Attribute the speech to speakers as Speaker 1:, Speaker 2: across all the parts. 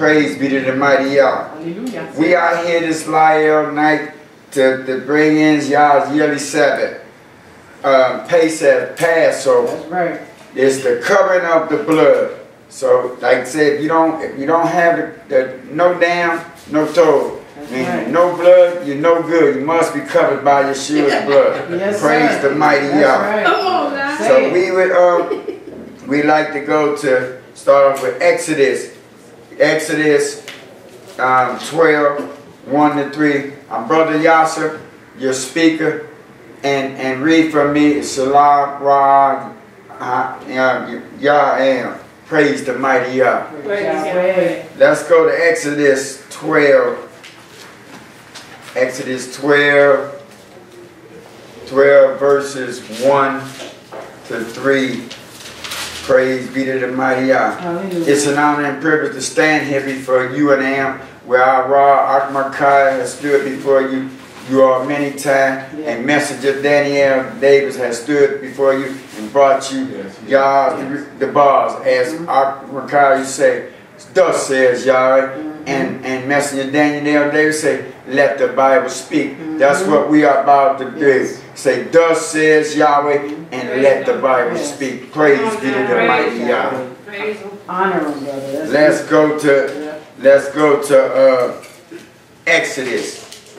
Speaker 1: Praise be to the mighty Yah.
Speaker 2: Hallelujah.
Speaker 1: We are here this Layil night to bring in Yah's yearly Sabbath. Passover.
Speaker 2: That's right.
Speaker 1: It's the covering of the blood. So, like I said, if you don't have the no dam, no toe.
Speaker 2: Right.
Speaker 1: No blood, you're no good. You must be covered by Yeshua's blood.
Speaker 2: Yes,
Speaker 1: praise
Speaker 2: sir.
Speaker 1: the mighty Yah.
Speaker 2: Right.
Speaker 3: Come on now.
Speaker 1: So we like to go to start off with Exodus. Exodus 12, 1 to 3. I'm Brother Yahshua, your speaker, and read from me. Salah Ra Yah. Praise the mighty Yah. Let's go to Exodus 12. Exodus 12 verses 1 to 3. Praise be to the mighty Yah. It's an honor and privilege to stand here before you and am, where our Ra Akmakai has stood before you. You are many times, and Messenger Daniel Davis has stood before you and brought you Yah the bars, as Akmakai you say, thus says Yahweh. And Messenger Daniel Davis say, let the Bible speak. That's what we are about to do. Say, thus says Yahweh, and let the Bible speak. Praise be to the mighty Yah.
Speaker 2: Honor him, brother.
Speaker 1: Let's go to Exodus.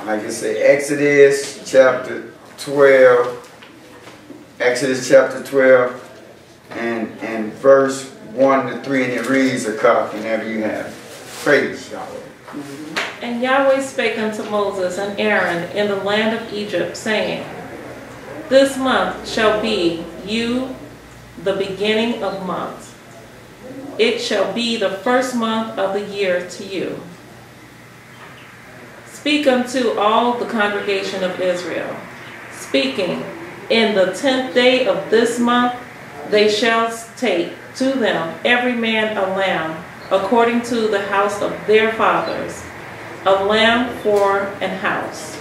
Speaker 1: Like I say, Exodus chapter 12. Exodus chapter 12 and verse 1 to 3, and it reads a copy whenever you have it. Praise Yahweh.
Speaker 4: And Yahweh spake unto Moses and Aaron in the land of Egypt, saying, this month shall be you the beginning of months. It shall be the first month of the year to you. Speak unto all the congregation of Israel, speaking, in the 10th day of this month they shall take to them every man a lamb, according to the house of their fathers, a lamb for an house.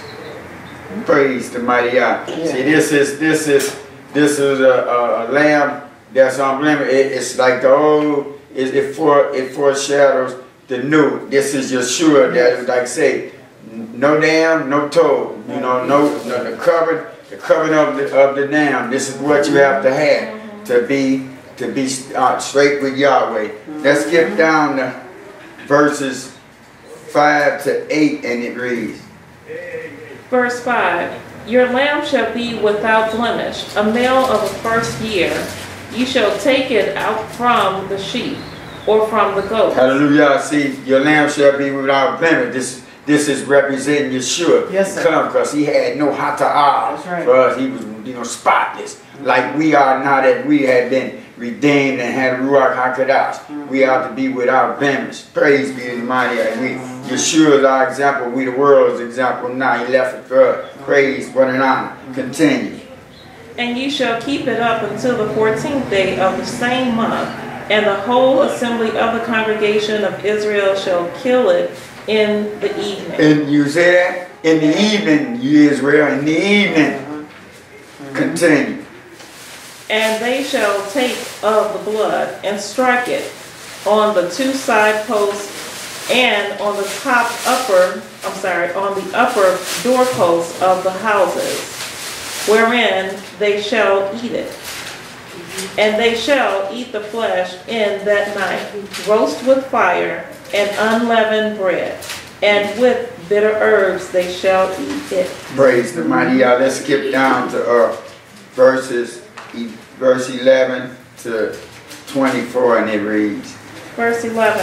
Speaker 1: Praise the mighty Yah. See, this is a lamb that's unblemished. It's like the old. It foreshadows the new. This is Yeshua. That, like I say, no dam, no toe. You know, the covering of the dam. This is what you have to have to be straight with Yahweh. Let's skip down to verses 5 to 8, and it reads.
Speaker 4: Verse 5, your lamb shall be without blemish, a male of the first year. You shall take it out from the sheep or from the goat. Hallelujah.
Speaker 1: See, your lamb shall be without blemish. This is representing Yeshua.
Speaker 2: Yes, sir.
Speaker 1: Because he had no hata'ah for us. He was spotless. Like we are now that we have been redeemed and had Ruach HaKadosh. We are to be without blemish. Praise be to the mighty. And Yeshua is our example. We the world's example now. He left it for us. Praise, what an honor. Continue.
Speaker 4: And you shall keep it up until the 14th day of the same month, and the whole assembly of the congregation of Israel shall kill it in the evening.
Speaker 1: And you say that? In the evening, you Israel, in the evening. Continue.
Speaker 4: And they shall take of the blood and strike it on the two side posts and on the on the upper doorposts of the houses, wherein they shall eat it. And they shall eat the flesh in that night, roast with fire and unleavened bread, and with bitter herbs they shall eat it.
Speaker 1: Praise the mighty Yah. Let's skip down to verse 11 to 24, and it reads.
Speaker 4: Verse 11,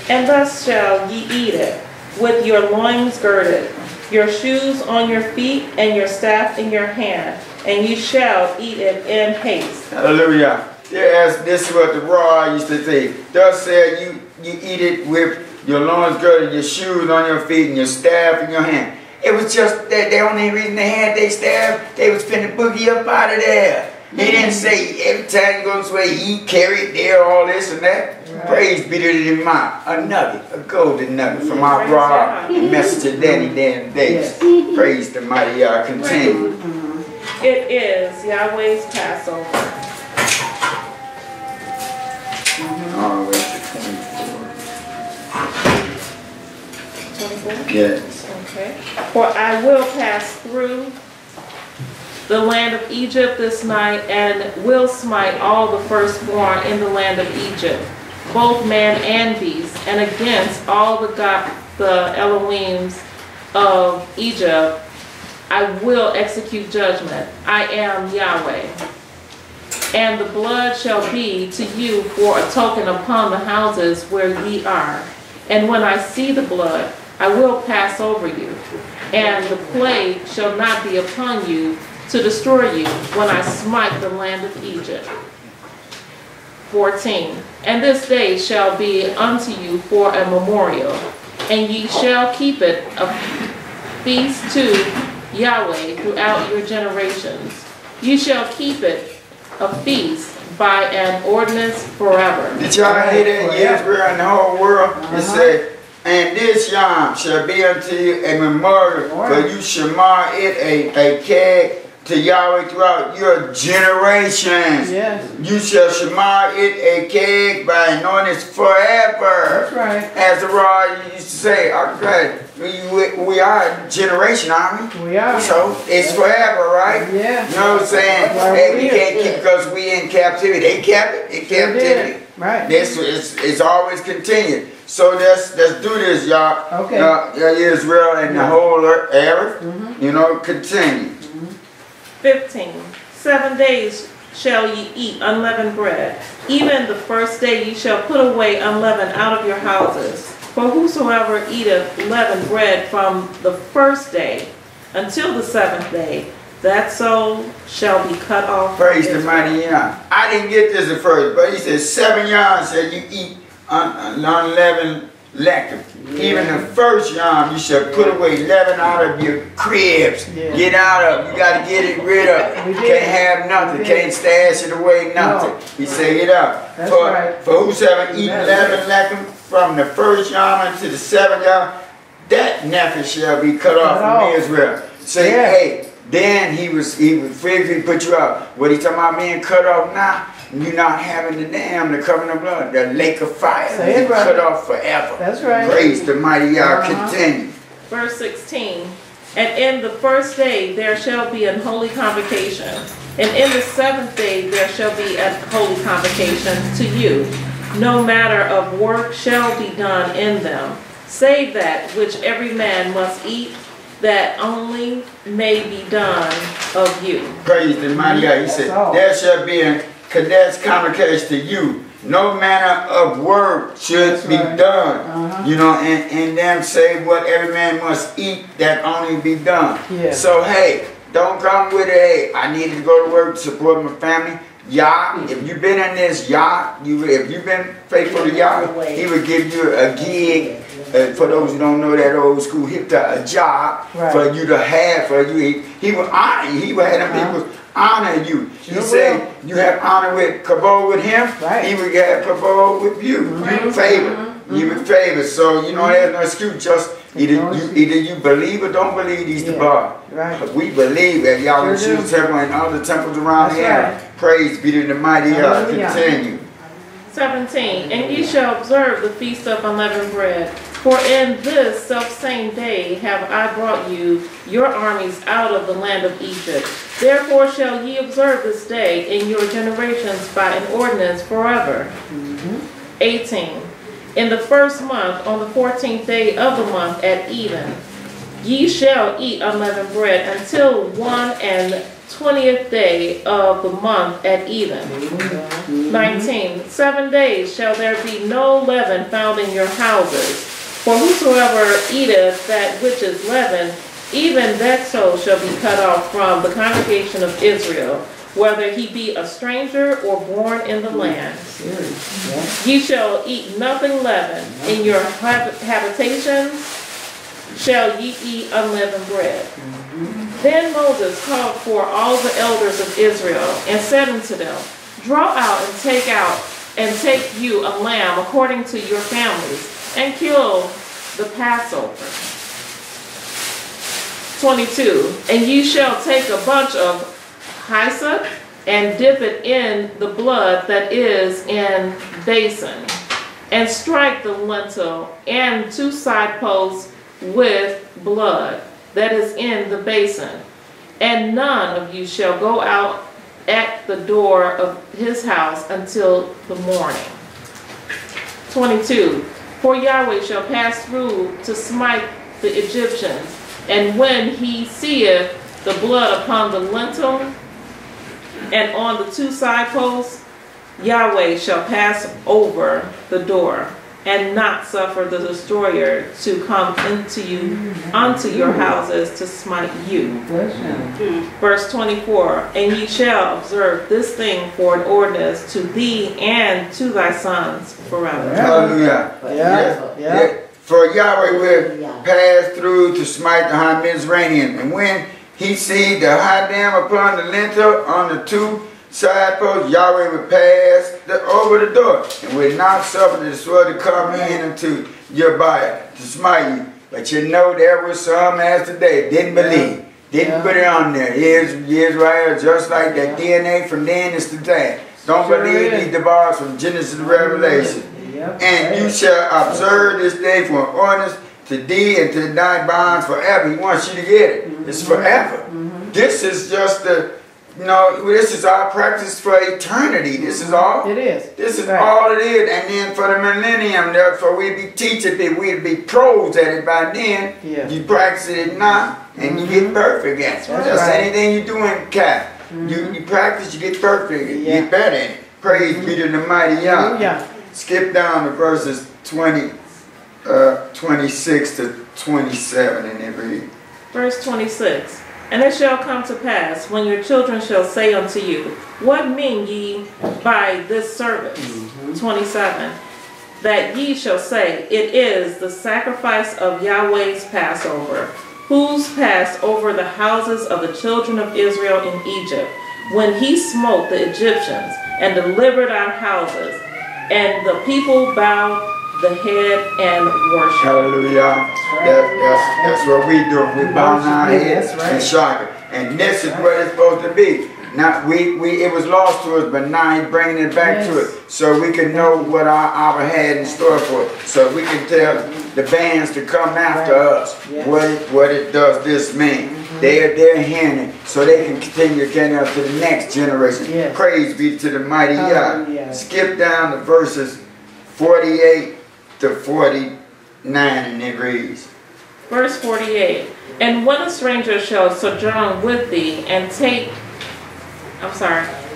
Speaker 4: and thus shall ye eat it, with your loins girded, your shoes on your feet, and your staff in your hand, and you shall eat it in haste.
Speaker 1: Hallelujah. Yes, this is what the Raw used to say. Thus said you eat it with your loins girded, your shoes on your feet, and your staff in your hand. It was just that the only reason they had their staff, they was finna boogie up out of there. He didn't say every time you go this way, he carried there, all this and that. Right. Praise be to the mouth. A nugget, a golden nugget from our Raw, the messenger Danny Dan Davis. Praise the mighty Yah. Continue.
Speaker 4: It is Yahweh's Passover.
Speaker 1: All the way to 24.
Speaker 4: people.
Speaker 1: Yes.
Speaker 4: Okay. For I will pass through the land of Egypt this night, and will smite all the firstborn in the land of Egypt, both man and beast, and against all the Elohims of Egypt I will execute judgment. I am Yahweh. And the blood shall be to you for a token upon the houses where ye are. And when I see the blood, I will pass over you, and the plague shall not be upon you to destroy you when I smite the land of Egypt. 14. And this day shall be unto you for a memorial, and ye shall keep it a feast to Yahweh throughout your generations. You shall keep it a feast by an ordinance forever.
Speaker 1: Did y'all hear that? Israel and the whole world. It said, and this Yom shall be unto you a memorial, for you shall mar it a keg to Yahweh throughout your generations. Yes. You shall shamar it a keg by an ordinance forever. That's right. As the Raw used to say, okay, we are a generation, aren't we? We are. So it's forever, right? Yeah. You know what I'm saying? Hey, we can't keep because we in captivity. They kept it in captivity. Right. This it's always continued. So let's do this, y'all. Okay. Israel and the whole earth, you know, continue.
Speaker 4: 15. 7 days shall ye eat unleavened bread. Even the first day ye shall put away unleavened out of your houses. For whosoever eateth leavened bread from the first day until the 7th day, that soul shall be cut off.
Speaker 1: Praise the mighty Yah. I didn't get this at first, but he said 7 yards shall you eat unleavened leaven. Even the first Yom, you shall put away leaven out of your cribs. Get out of it. You got to get it rid of it. Can't have nothing. Can't stash it away, nothing. He said, get up. For whosoever eat leaven from the first Yom unto the 7th Yom, that nephew shall be cut off from Israel. Say, hey, then he was physically put you out. What he talking about being cut off now? You're not having the dam, the covenant of blood, the lake of fire. You're cut off forever. That's right. Praise the mighty Yah. Continue.
Speaker 4: Verse 16. And in the first day there shall be an holy convocation, and in the 7th day there shall be a holy convocation to you. No matter of work shall be done in them, save that which every man must eat, that only may be done of you.
Speaker 1: Praise the mighty Yah. He said, there shall be a Kadesh convocation to you. No manner of work should be done. You know, and them say what every man must eat, that only be done. So hey, don't come with it, hey, I need to go to work to support my family. Yah, if you've been in this, Yah, if you've been faithful to Yah, he would give you a gig. For those who don't know that old school, a job for you to have, for you. He would honor you. He would have them people honor you. He said, you have honor with kabod with him, he would have kabod with you. You favor. You would favor. So, you know, there's no excuse. Just either you believe or don't believe these the bar. But we believe that Yahshua temple and other temples around here. Praise be to the mighty Yah. Continue.
Speaker 4: 17. And ye shall observe the feast of unleavened bread. For in this selfsame day have I brought you your armies out of the land of Egypt. Therefore shall ye observe this day in your generations by an ordinance forever. 18. In the first month, on the 14th day of the month at even, ye shall eat unleavened bread until 1/20th day of the month at even. 19. 7 days shall there be no leaven found in your houses. For whosoever eateth that which is leavened, even that soul shall be cut off from the congregation of Israel, whether he be a stranger or born in the land. Ye shall eat nothing leavened. In your habitations shall ye eat unleavened bread. Then Moses called for all the elders of Israel, and said unto them, draw out and take you a lamb according to your families, and kill the Passover. 22. And ye shall take a bunch of hyssop, and dip it in the blood that is in basin, and strike the lintel and 2 side posts with blood that is in the basin, and none of you shall go out at the door of his house until the morning. 22. For Yahweh shall pass through to smite the Egyptians, and when he seeth the blood upon the lintel and on the 2 side posts, Yahweh shall pass over the door, and not suffer the destroyer to come into you unto your houses to smite you. Verse 24. And ye shall observe this thing for an ordinance to thee and to thy sons forever.
Speaker 1: Hallelujah. Yeah. For Yahweh will pass through to smite the high Mizraim, and when he see the high dam upon the lintel on the 2 side posts, Yahweh will pass over the door, and will not suffer the destroyer to come in into your body to smite you. But you know there were some as today didn't believe, didn't put it on there. Israel, just like that DNA from then is today. Don't believe these bars from Genesis to Revelation. And you shall observe this day for an ordinance to thee and to thy bonds forever. He wants you to get it. It's forever. This is just the, you know, this is our practice for eternity. This is all.
Speaker 2: It is.
Speaker 1: This is all it is. And then for the millennium, therefore we'd be teaching it. We'd be pros at it by then. You practice it now, and you get perfect at it. Just anything you do in Cat. You practice, you get perfect. You get better at it. Praise be to the mighty Yah. Skip down to verses 26 to 27 and it reads.
Speaker 4: Verse 26. And it shall come to pass, when your children shall say unto you, what mean ye by this service? 27. That ye shall say, it is the sacrifice of Yahweh's Passover, whose passed over the houses of the children of Israel in Egypt, when he smote the Egyptians, and delivered our houses. And the people bowed the head and worship.
Speaker 1: Hallelujah. That's what we do. We bow our heads and shock it. And this is what it's supposed to be. Now it was lost to us, but now he's bringing it back to us, so we can know what our had in store for it. So we can tell the bands to come after us what it does this mean. They're hearing it, so they can continue to get up to the next generation. Praise be to the mighty Yah. Skip down to verses 48 to 49 and it reads.
Speaker 4: Verse 48. And when a stranger shall sojourn with thee and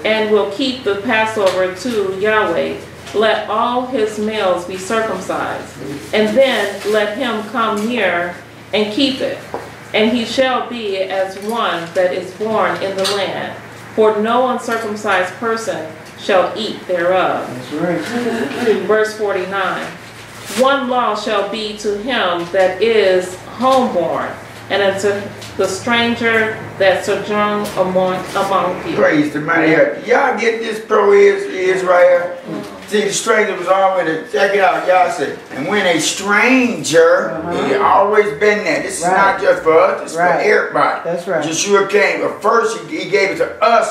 Speaker 4: and will keep the Passover to Yahweh, let all his males be circumcised, and then let him come near and keep it. And he shall be as one that is born in the land, for no uncircumcised person shall eat thereof. Verse 49. One law shall be to him that is homeborn, and unto the stranger that sojourn among you.
Speaker 1: Praise the mighty God. Y'all get this pro-Israel? See, the stranger was already, check it out, y'all said, and when a stranger, he always been there. This is not just for us, it's for everybody.
Speaker 2: That's right.
Speaker 1: Yahshua came, but first he gave it to us,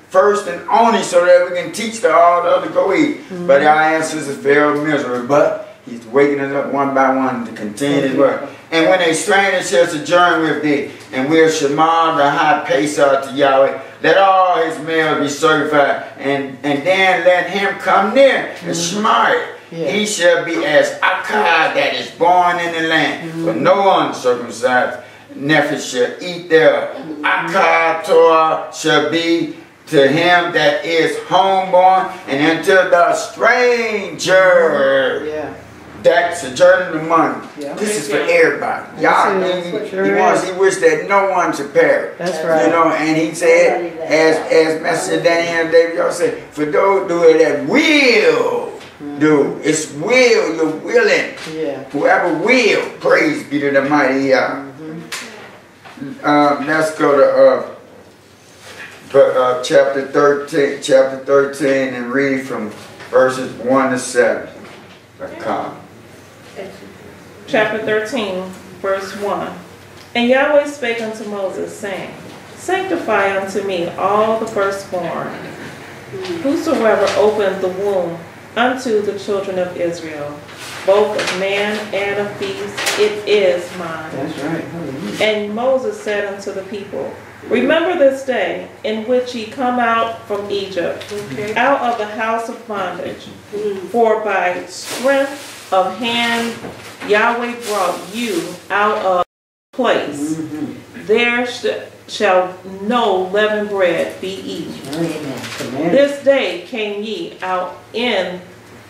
Speaker 1: first and only, so that we can teach to all the other go eat. But our ancestors failed miserably, but he's waking us up one by one to continue his work. And when a stranger shall sojourn with thee, and will shema the high Pesach to Yahweh, let all his males be certified, and then let him come near and shema it. He shall be as Akkad that is born in the land, but no uncircumcised nephew shall eat thereof. Akkad Torah shall be to him that is homeborn, and unto the stranger that sojourning among. This is for everybody. Y'all, he wished that no one should perish.
Speaker 2: That's right.
Speaker 1: You know, and he said, as Master Danny and David y'all said, for those do it that will do. It's will, you're willing. Whoever will, praise be to the mighty Yah. Let's go to chapter 13 and read from verses 1 to 7.
Speaker 4: Chapter 13, verse 1. And Yahweh spake unto Moses, saying, Sanctify unto me all the firstborn, whosoever opened the womb unto the children of Israel. both of man and of beast, it is mine.
Speaker 2: That's right. Hallelujah.
Speaker 4: And Moses said unto the people, remember this day in which ye come out from Egypt, out of the house of bondage. For by strength of hand Yahweh brought you out of place. There shall no leavened bread be eaten.
Speaker 2: Amen.
Speaker 4: This day came ye out in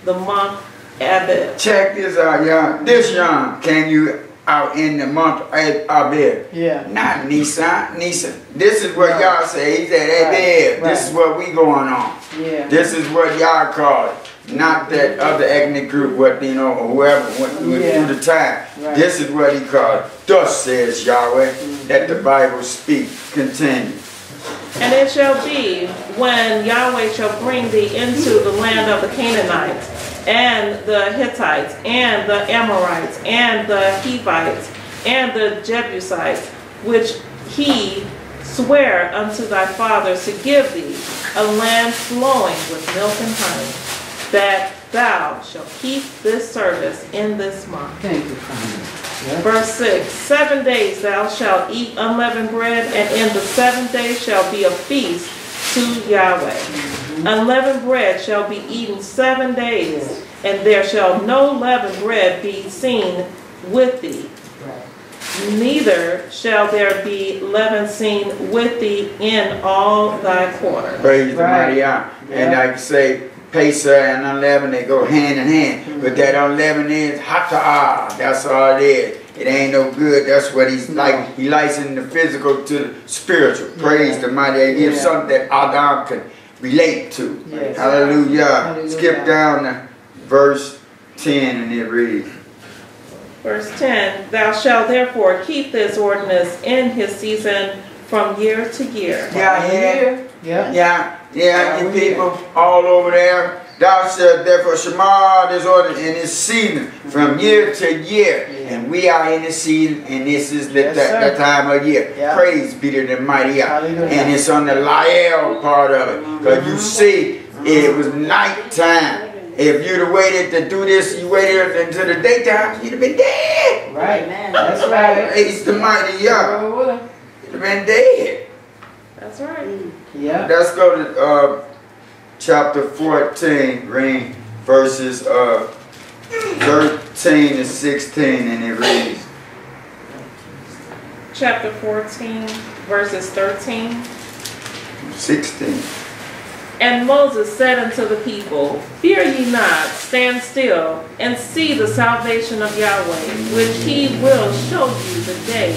Speaker 4: the month Abib.
Speaker 1: Check this out, y'all. This young came you out in the month Abib.
Speaker 2: Yeah.
Speaker 1: Not Nisan. Nisan. This is what y'all say. He said Abib.
Speaker 2: Right.
Speaker 1: This is what we going on.
Speaker 2: Yeah.
Speaker 1: This is what y'all call it. Not that other ethnic group, what you know, or whoever went through the time.
Speaker 2: Right.
Speaker 1: This is what he called it. Thus says Yahweh, that the Bible speak. Continue.
Speaker 4: And it shall be when Yahweh shall bring thee into the land of the Canaanites, and the Hittites, and the Amorites, and the Hivites, and the Jebusites, which he sware unto thy fathers to give thee, a land flowing with milk and honey, that thou shalt keep this service in this month.
Speaker 2: Thank you, Father. Yep.
Speaker 4: Verse 6, 7 days thou shalt eat unleavened bread, and in the 7th day shall be a feast to Yahweh. Unleavened bread shall be eaten 7 days, and there shall no leavened bread be seen with thee. Neither shall there be leaven seen with thee in all thy quarters.
Speaker 1: Praise the mighty Yah. And I say, Pesach and unleavened, they go hand in hand. But that unleavened is hata'ah. That's all it is. It ain't no good. That's what he's like. He licensing the physical to the spiritual. Praise the mighty. He gives something that Adam can relate to.
Speaker 2: Yes.
Speaker 1: Hallelujah.
Speaker 2: Hallelujah.
Speaker 1: Skip down to verse 10 and it reads.
Speaker 4: Verse 10, thou shalt therefore keep this ordinance in his season from year to year.
Speaker 1: Yeah, you people all over there. Thou shalt therefore shema this ordinance in this season from year to year. And we are in the season, and this is the time of year. Praise be to the mighty God. And it's on the Layil part of it. Because you see, it was nighttime. If you'd have waited to do this, you waited until the daytime, you'd have been dead.
Speaker 2: Right, man. That's right.
Speaker 1: Praise the mighty Yah. You'd have been dead.
Speaker 4: That's right.
Speaker 2: Yeah.
Speaker 1: Let's go to chapter 14, read verses 13 to 16, and it reads.
Speaker 4: Chapter 14, verses 13.
Speaker 1: 16.
Speaker 4: And Moses said unto the people, fear ye not, stand still, and see the salvation of Yahweh, which he will show you the day.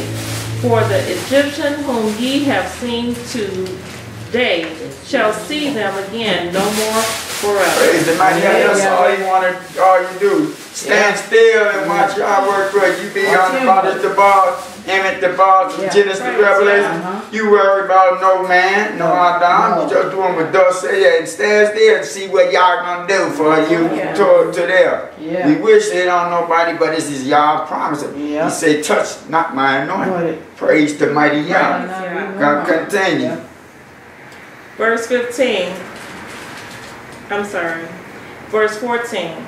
Speaker 4: For the Egyptian whom ye have seen today shall see them again no more forever.
Speaker 1: Praise the mighty God. That's all you do. Stand still and watch God work for you. You be on the bottom of the ball, Emmett the ball, Genesis to Revelation. You worry about no man, no Adam. You just doing what thus say, and stand still and see what y'all gonna do for you to them. We wish they don't nobody, but this is y'all promising. He say, touch not my anointing. Praise the mighty Yah. God continue.
Speaker 4: Verse 15. I'm sorry. Verse 14.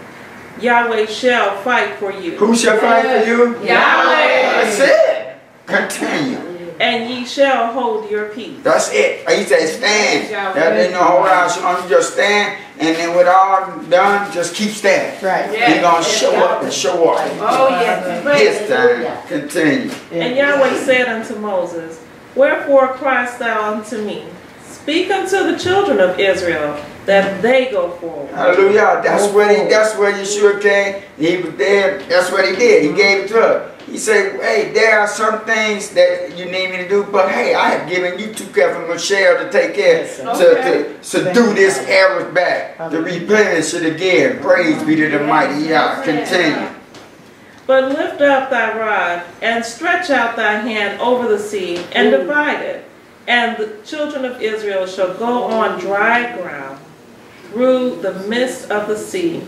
Speaker 4: Yahweh shall fight for you.
Speaker 1: Who shall fight for you?
Speaker 4: Yahweh.
Speaker 1: That's it. Continue.
Speaker 4: And ye shall hold your peace.
Speaker 1: That's it. He said stand. That ain't no hold out. You just stand, and then with all done, just keep standing.
Speaker 2: Right.
Speaker 1: He's going to show up and show up.
Speaker 3: Oh, yes.
Speaker 1: His time. Continue.
Speaker 4: And Yahweh said unto Moses, wherefore criest thou unto me? Speak unto the children of Israel, that they go forward.
Speaker 1: Hallelujah. That's where Yahshua came. He was there. That's what he did. He gave it to us. He said, hey, there are some things that you need me to do, but hey, I have given you 2 from Michelle to take care to do this error back, to replenish it again. Praise be to the mighty Yah. Continue.
Speaker 4: But lift up thy rod, and stretch out thy hand over the sea, and divide it. And the children of Israel shall go on dry ground through the midst of the sea.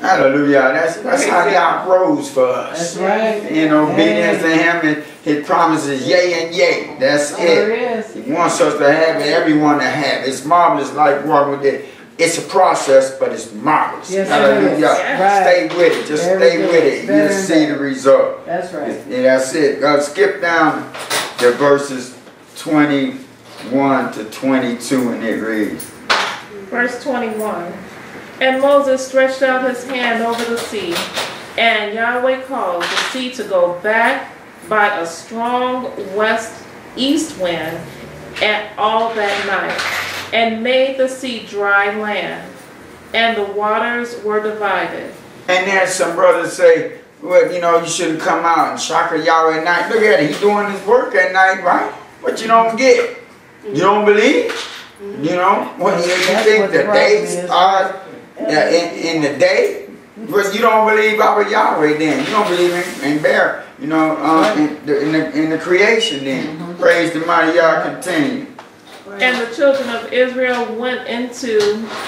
Speaker 1: Hallelujah. That's how Yah rose for us.
Speaker 2: That's right.
Speaker 1: In obedience to Him, and His promises, yea and yea. That's it. He wants us to have it, everyone to have it. It's marvelous like one with it. It's a process, but it's marvelous.
Speaker 2: Yes,
Speaker 1: Hallelujah.
Speaker 4: Yes.
Speaker 2: Right.
Speaker 1: Stay with it. Just
Speaker 2: Very
Speaker 1: stay
Speaker 2: good.
Speaker 1: with it.
Speaker 2: Very
Speaker 1: You'll see the result.
Speaker 2: That's right.
Speaker 1: And that's it. Skip down to verses 21 to 22, and it reads.
Speaker 4: Verse 21. And Moses stretched out his hand over the sea, and Yahweh caused the sea to go back by a strong east wind and all that night, and made the sea dry land, and the waters were divided.
Speaker 1: And there's some brothers say, well, you know, you shouldn't come out and shock Yahweh at night. Look at it. He's doing his work at night, right? But you don't get. You don't believe? You know? When you think the days are in the day, but you don't believe our Yahweh then. You don't believe in Bear, you know, in the creation then. Praise the mighty Yah. Continue.
Speaker 4: And the children of Israel went into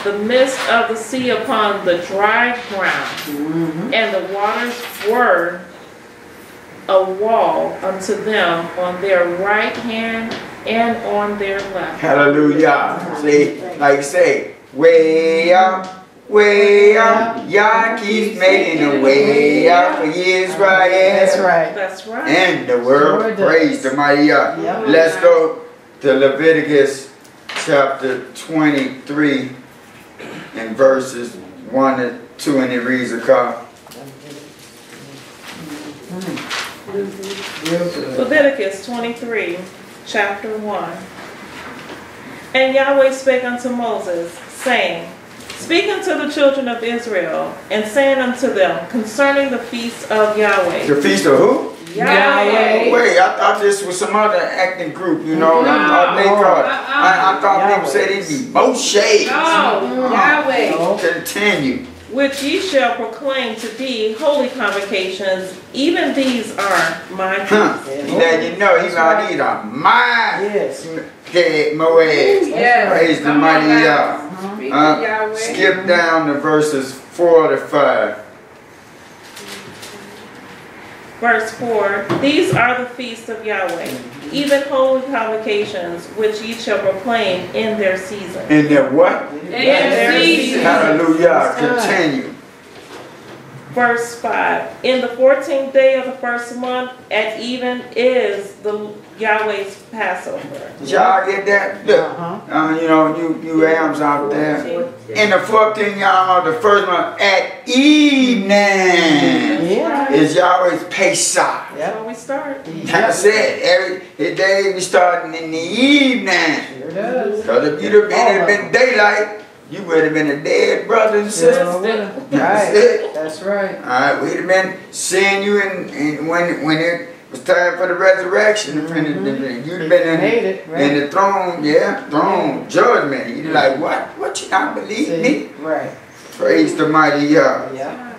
Speaker 4: the midst of the sea upon the dry ground, and the waters were a wall unto them on their right hand and on their left.
Speaker 1: Hallelujah. See, like I say, way up, Yah keeps making a way out for Israel.
Speaker 2: That's right.
Speaker 4: That's right.
Speaker 1: And the world praise the mighty Yah.
Speaker 2: Yep.
Speaker 1: Let's go to Leviticus chapter 23 and verses 1 and 2, and it reads a call.
Speaker 4: Leviticus 23, chapter 1. And Yahweh spake unto Moses, saying, Speak unto the children of Israel, and saying unto them concerning the feast of Yahweh.
Speaker 1: The feast of who?
Speaker 4: Yahweh.
Speaker 1: Wait, I thought this was some other acting group, you know. I thought people said it'd be Moshe.
Speaker 3: Yahweh.
Speaker 1: Continue.
Speaker 4: Which ye shall proclaim to be holy convocations, even these are my feasts.
Speaker 1: Then you know these are my dead Moed.
Speaker 3: Yes.
Speaker 1: Praise the mighty Yah. Skip down to verses 4 to 5.
Speaker 4: Verse 4, These are the feasts of Yahweh, even holy convocations, which ye shall proclaim in their season.
Speaker 1: In their what?
Speaker 4: In their season.
Speaker 1: Hallelujah. Continue.
Speaker 4: Verse 5, In the 14th day of the first month at even is the Yahweh's Passover.
Speaker 1: Did y'all get that? Look, you know, you hams out there. In the 14th Yom of the first month at evening is Yahweh's Pesach.
Speaker 4: That's where we start.
Speaker 1: That's it. Every day we starting in the evening.
Speaker 2: Sure does.
Speaker 1: Because if you'd have been daylight, you would have been a dead brother and sister. That's it.
Speaker 2: That's right.
Speaker 1: All right, we'd have been seeing you in when it was time for the resurrection. You'd have been in the throne, throne judgment. You'd be like, what you not believe me?
Speaker 2: Right.
Speaker 1: Praise the mighty Yah.
Speaker 2: Yeah.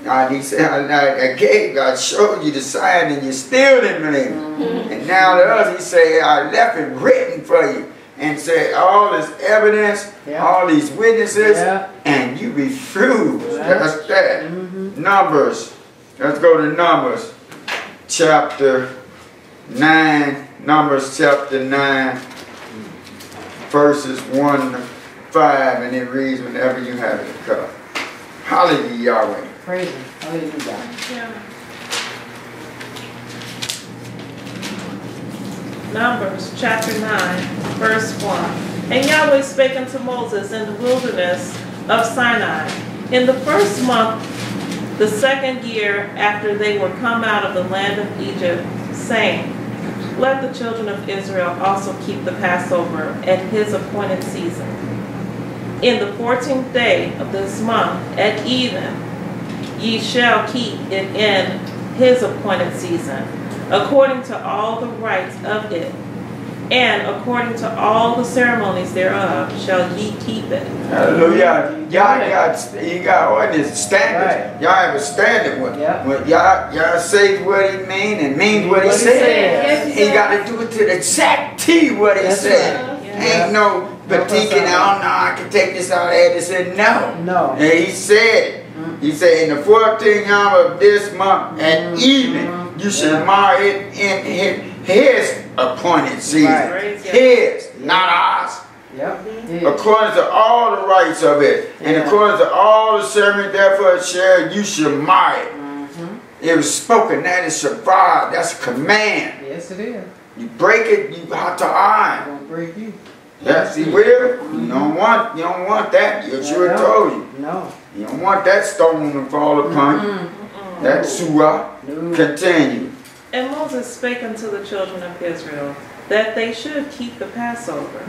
Speaker 1: God, he said, I gave, God showed you the sign and you still didn't believe. And now to us, he said, I left it written for you. And said all this evidence, all these witnesses, and you refuse. That's that. Numbers. Let's go to Numbers chapter 9. Numbers chapter 9, verses 1 to 5, and it reads whenever you have it come. Hallelujah, Yahweh.
Speaker 2: Praise him. Hallelujah.
Speaker 4: Yeah. Numbers chapter 9, verse 1. And Yahweh spake unto Moses in the wilderness of Sinai in the first month, the second year after they were come out of the land of Egypt, saying, Let the children of Israel also keep the Passover at his appointed season. In the 14th day of this month at even, ye shall keep it in his appointed season, according to all the rites of it, and according to all the ceremonies thereof shall ye keep it.
Speaker 1: Hallelujah. Y'all got ordinance, standards. Y'all have a standard when y'all say what he mean and mean what he said. He got to do it to the exact T what he said. Ain't no petiting, oh no, I can take this out of there. He said no. And he said in the 14th hour of this month at evening, you should mark it in his appointed season. His, not ours.
Speaker 2: Yep.
Speaker 1: According to all the rights of it, and according to all the ceremony, therefore shall you shall marry. It was spoken. That is Shabbat. That's a command.
Speaker 2: Yes, it is.
Speaker 1: You break it, you have to iron.
Speaker 2: Won't break you.
Speaker 1: Yes, he will. You don't want that. Yahshua told you.
Speaker 2: No.
Speaker 1: You don't want that stone to fall upon you. That surah. Continue.
Speaker 4: And Moses spake unto the children of Israel that they should keep the Passover.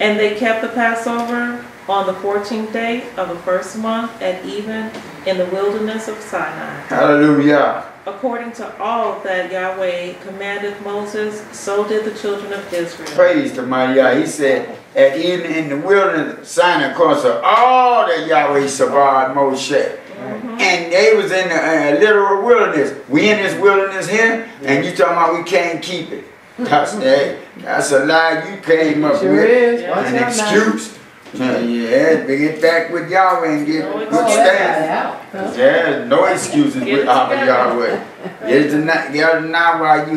Speaker 4: And they kept the Passover on the 14th day of the first month at even in the wilderness of Sinai.
Speaker 1: Hallelujah.
Speaker 4: According to all that Yahweh commanded Moses, so did the children of Israel.
Speaker 1: Praise the mighty Yah. He said, at even in the wilderness of Sinai, according to all that Yahweh Sabbath Moshe. And they was in the literal wilderness. We in this wilderness here, and you talking about we can't keep it. That's a lie you came up
Speaker 2: Sure
Speaker 1: with.
Speaker 2: is.
Speaker 1: An excuse. Yeah, get back with Yahweh and get good stand. Yeah, no excuses with Yahweh. Get it now while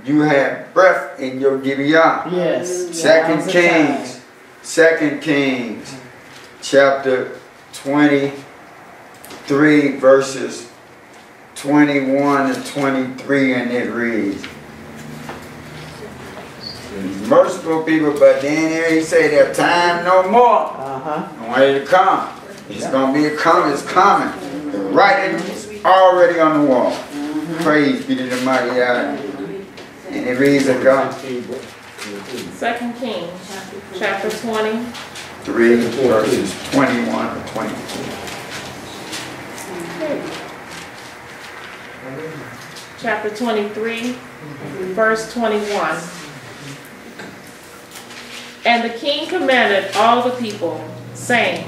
Speaker 1: you have breath in your Gibeah.
Speaker 2: Yes.
Speaker 1: Second Kings, chapter 23, verses 21 to 23, and it reads. Merciful people, but then here he say their time no more. I'm ready to come. It's going to be it's coming. The writing is already on the wall. Praise be to the mighty God. And it reads of God.
Speaker 4: 2 Kings, chapter 20.
Speaker 1: 3 verses 21 to 22.
Speaker 4: Chapter 23, verse 21. And the king commanded all the people, saying,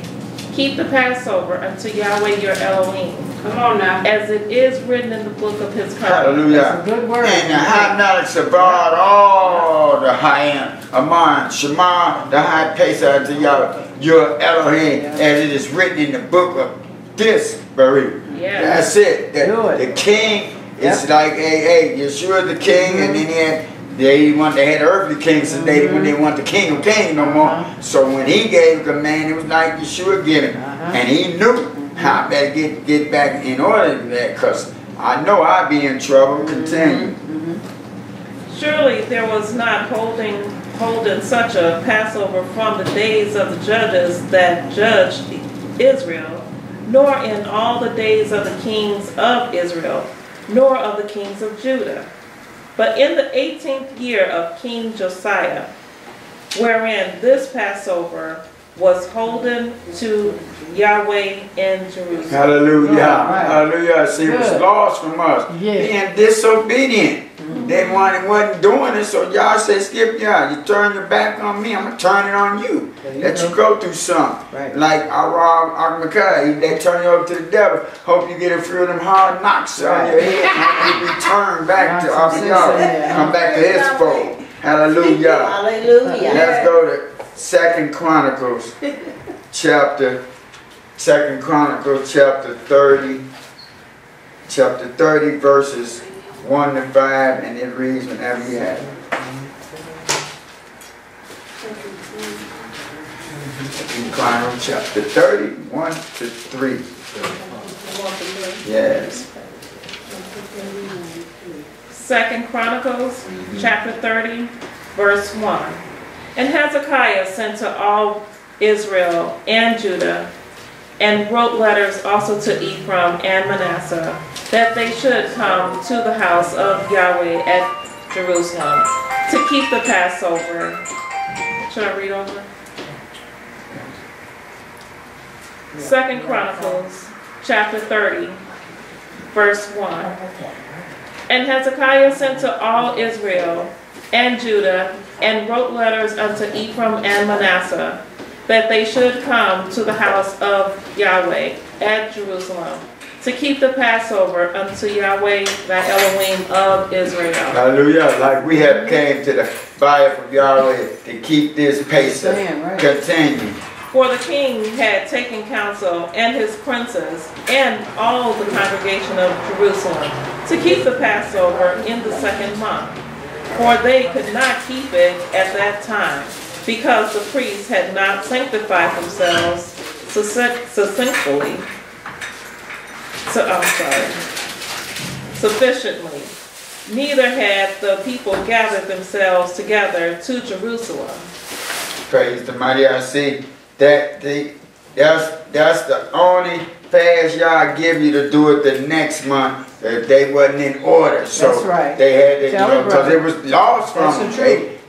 Speaker 4: keep the Passover unto Yahweh your Elohim.
Speaker 3: Come on now.
Speaker 4: As it is written in the book of his covenant.
Speaker 1: Hallelujah.
Speaker 2: That's a good word.
Speaker 1: And the high knowledge about all the high end, Aman, Shema, the high pace unto Yahweh your Elohim, as it is written in the book of this Ibryi. That's it. The king is like, hey, Yahshua the king, and then they had earthly kings today when they want the king of kings no more. So when he gave a command, it was like Yahshua giving. And he knew how I better get back in order to that, because I know I'd be in trouble. Continue.
Speaker 4: Surely there was not holding such a Passover from the days of the judges that judged Israel, nor in all the days of the kings of Israel, nor of the kings of Judah. But in the 18th year of King Josiah, wherein this Passover was holden to Yahweh in Jerusalem.
Speaker 1: Hallelujah. Hallelujah. See, it was lost from us. Being disobedient. They wasn't doing it, so y'all said, skip y'all. You turn your back on me, I'm going to turn it on you. Let you go through something. Like they turn you over to the devil. Hope you get a few of them hard knocks on your head. And you return back to y'all. Come back to his fold. Hallelujah.
Speaker 3: Hallelujah.
Speaker 1: Let's go to 2 Chronicles chapter 30. Chapter 30 verses 1 to 5, and it reads whenever you have it. Chronicles chapter 30, 1 to 3. Yes.
Speaker 4: 2 Chronicles chapter 30, verse 1. And Hezekiah sent to all Israel and Judah, and wrote letters also to Ephraim and Manasseh, that they should come to the house of Yahweh at Jerusalem to keep the Passover. Should I read over? 2 Chronicles chapter 30, verse 1. And Hezekiah sent to all Israel and Judah, and wrote letters unto Ephraim and Manasseh, that they should come to the house of Yahweh at Jerusalem to keep the Passover unto Yahweh thy Elohim of Israel.
Speaker 1: Hallelujah. Like we have came to the fire from Yahweh to keep this Pesach. Continue.
Speaker 4: For the king had taken counsel, and his princes, and all the congregation of Jerusalem, to keep the Passover in the 2nd month. For they could not keep it at that time, because the priests had not sanctified themselves sufficiently. Neither had the people gathered themselves together to Jerusalem.
Speaker 1: Praise the mighty I see that that's the only fast y'all give you to do it the next month. If they wasn't in order, so
Speaker 2: that's right.
Speaker 1: They had to, because it was lost from them.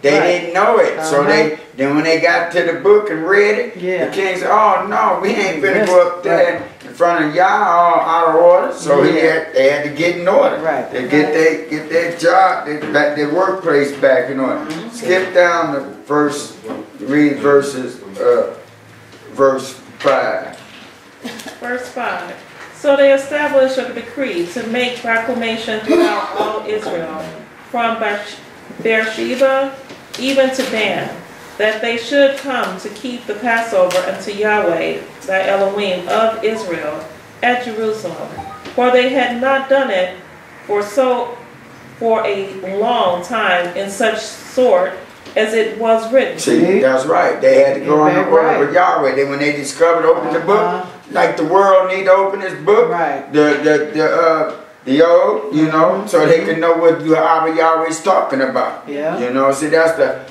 Speaker 1: They didn't know it, so then when they got to the book and read it, the king said, "Oh no, we ain't gonna go up there in front of y'all all out of order." So they had to get in order. Right. They get their job, their workplace back in order. Skip down to read verse 5.
Speaker 4: Verse 5. So they established a decree to make proclamation throughout all Israel, from Beersheba even to Dan, that they should come to keep the Passover unto Yahweh, thy Elohim of Israel, at Jerusalem. For they had not done it for a long time in such sort as it was written.
Speaker 1: See, that's right. They had to go on the word with Yahweh. Then when they discovered, open the book, like the world need to open this book, the old, you know, so they can know what Yahweh's talking about. Yeah. You know, see, that's the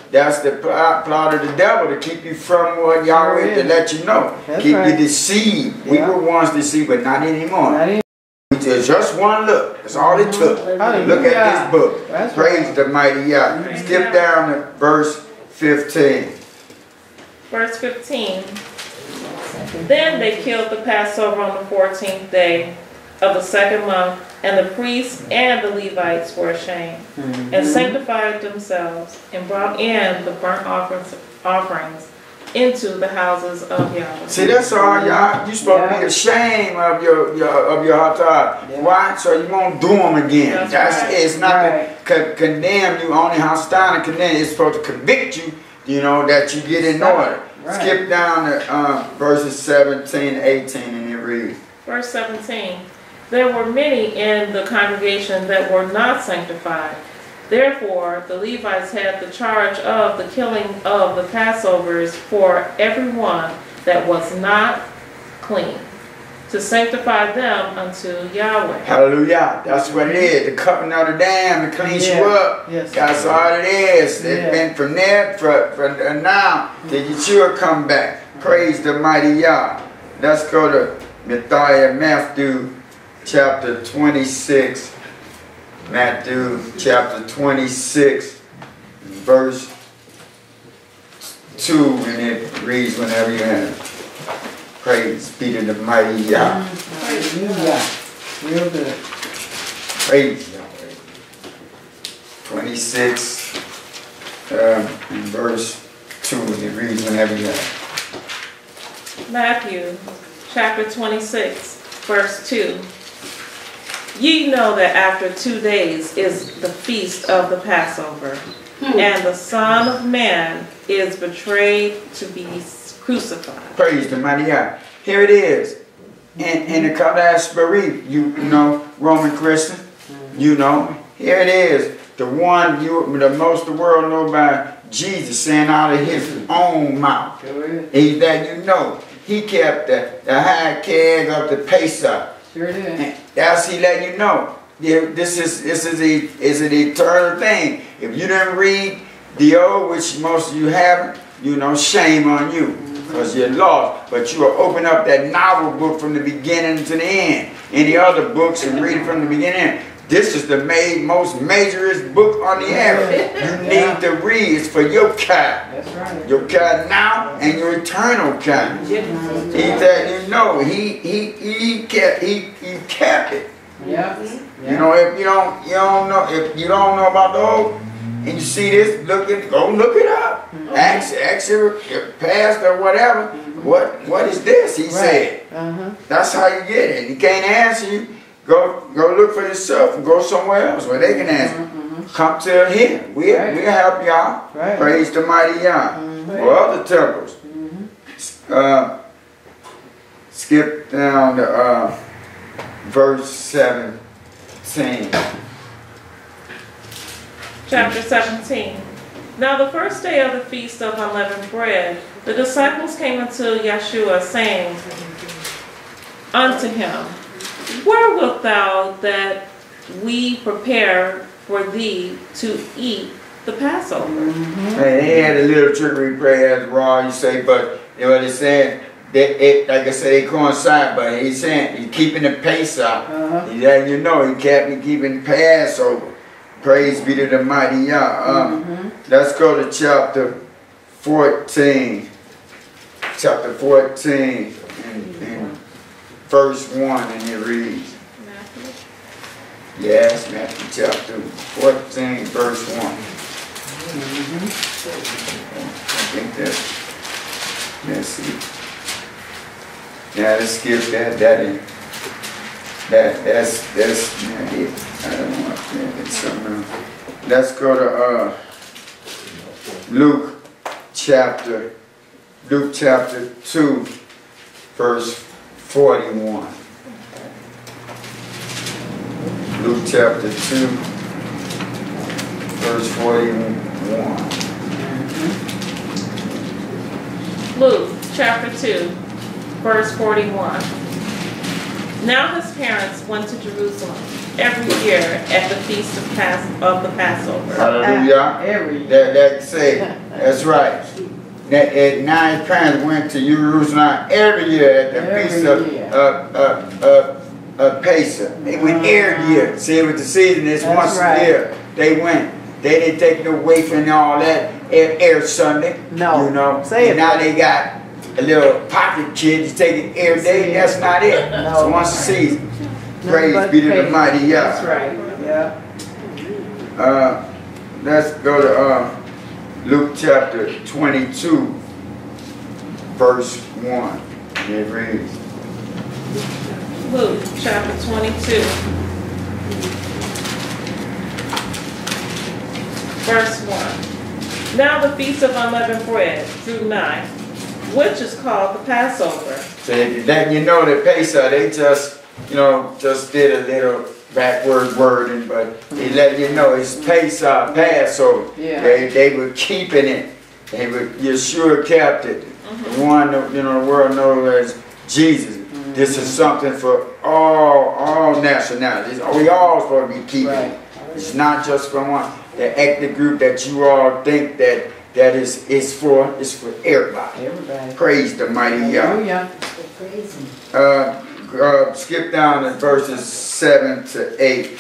Speaker 1: plot of the devil, to keep you from what Yahweh, to let you know. Keep you deceived. We were once deceived, but not anymore. Just one look. That's all it took. Look at this book. Praise the mighty Yah. Skip down to verse 15.
Speaker 4: Verse 15. Then they killed the Passover on the 14th day of the second month, and the priests and the Levites were ashamed, and sanctified themselves, and brought in the burnt offerings into the houses of Yahweh.
Speaker 1: See, that's all, y'all. You're supposed to be ashamed of your altar. Why? So you won't do them again. It's not to condemn you. Only hostile condemn. It's supposed to convict you. You know, that you get in order. Skip down to verses 17, 18, and it reads.
Speaker 4: Verse 17. There were many in the congregation that were not sanctified. Therefore, the Levites had the charge of the killing of the Passovers for everyone that was not clean, to sanctify them unto Yahweh.
Speaker 1: Hallelujah. That's what it is. The covenant of the dam to clean you up. That's all it is. It's been from there for now till Yahshua come back. Praise the mighty Yah. Let's go to Matthew chapter 26. Matthew chapter 26, verse 2, and it reads whenever you have it. Praise be to the mighty Yah.
Speaker 2: Hallelujah. Real good.
Speaker 1: Praise Yahweh. 26, verse 2, and it reads whenever you have it.
Speaker 4: Matthew chapter 26, verse 2. Ye know that after 2 days is the feast of the Passover, and the Son of Man is betrayed to be crucified.
Speaker 1: Praise the mighty Yah. Here it is. In the covenant of Ibryi, you know, Roman Christian, you know, here it is. The one the most the world know about, Jesus saying out of his own mouth. He that you know. He kept the high keg of the Pesach.
Speaker 2: Sure did.
Speaker 1: And that's he letting you know. This is an eternal thing. If you didn't read the old, which most of you haven't, you know, shame on you, because you're lost. But you will open up that novel book from the beginning to the end. Any other books and read it from the beginning. This is the most majorest book on the earth. You need to read. It's for your kind.
Speaker 2: That's right.
Speaker 1: Your kind now and your eternal kind. He said, you know, he kept it.
Speaker 2: Yeah.
Speaker 1: You know, if you don't know about the old, and you see this, go look it up. Ask your pastor or whatever. What is this? He said. That's how you get it. He can't answer you. Go look for yourself and go somewhere else where they can answer. Come to him. We'll help y'all. Praise the mighty Yah. Or other temples. Skip down to verse 17.
Speaker 4: Chapter 17. Now the first day of the feast of unleavened bread, the disciples came unto Yahshua, saying unto him, Where wilt thou that we prepare for thee to eat the Passover?
Speaker 1: Hey, they had a little trickery prayer as raw, you say, but what he's saying, like I said, they coincide, but he's saying he's keeping the Pesach. He's letting you know he keeping Passover. Praise be to the mighty Yah. Let's go to chapter 14. Chapter 14 and verse 1, and it reads.
Speaker 4: Matthew.
Speaker 1: Yes, Matthew chapter 14, verse 1. I think that's, let's see. Yeah, let's skip that. That's not it. I don't want that. It's something else. Let's go to Luke chapter 2, verse 41. Luke chapter 2, verse 41.
Speaker 4: Luke chapter 2, verse 41. Now his parents went to Jerusalem every year at the feast of the Passover.
Speaker 1: Hallelujah.
Speaker 2: Every year.
Speaker 1: That's right. Now his parents went to Jerusalem every year at the feast of Pesach. They went every year. See, with the season, it's once a year. They went. They didn't take no wafer and all that every Sunday.
Speaker 2: No.
Speaker 1: You know.
Speaker 2: Say it.
Speaker 1: And now they got a little pocket kid. You take it every day. That's not it.
Speaker 2: No.
Speaker 1: It's once a season. Praise be to the mighty Yah.
Speaker 2: That's right. Yeah.
Speaker 1: Let's go to Luke chapter 22, verse 1. And it reads.
Speaker 4: Luke chapter 22, verse 1. Now the feast of unleavened bread drew nigh, which is called the Passover.
Speaker 1: So letting you know that Pesach, they just did a little backward wording, but he let you know it's Pesach, Passover.
Speaker 2: Yeah.
Speaker 1: They were keeping it. Yahshua kept it. The one that, the world knows as Jesus. This is something for all nationalities. We all supposed to be keeping it. It's not just for one. The ethnic group that you all think that is for everybody.
Speaker 2: Everybody.
Speaker 1: Praise the mighty Yah. Skip down to verses 7 to 8,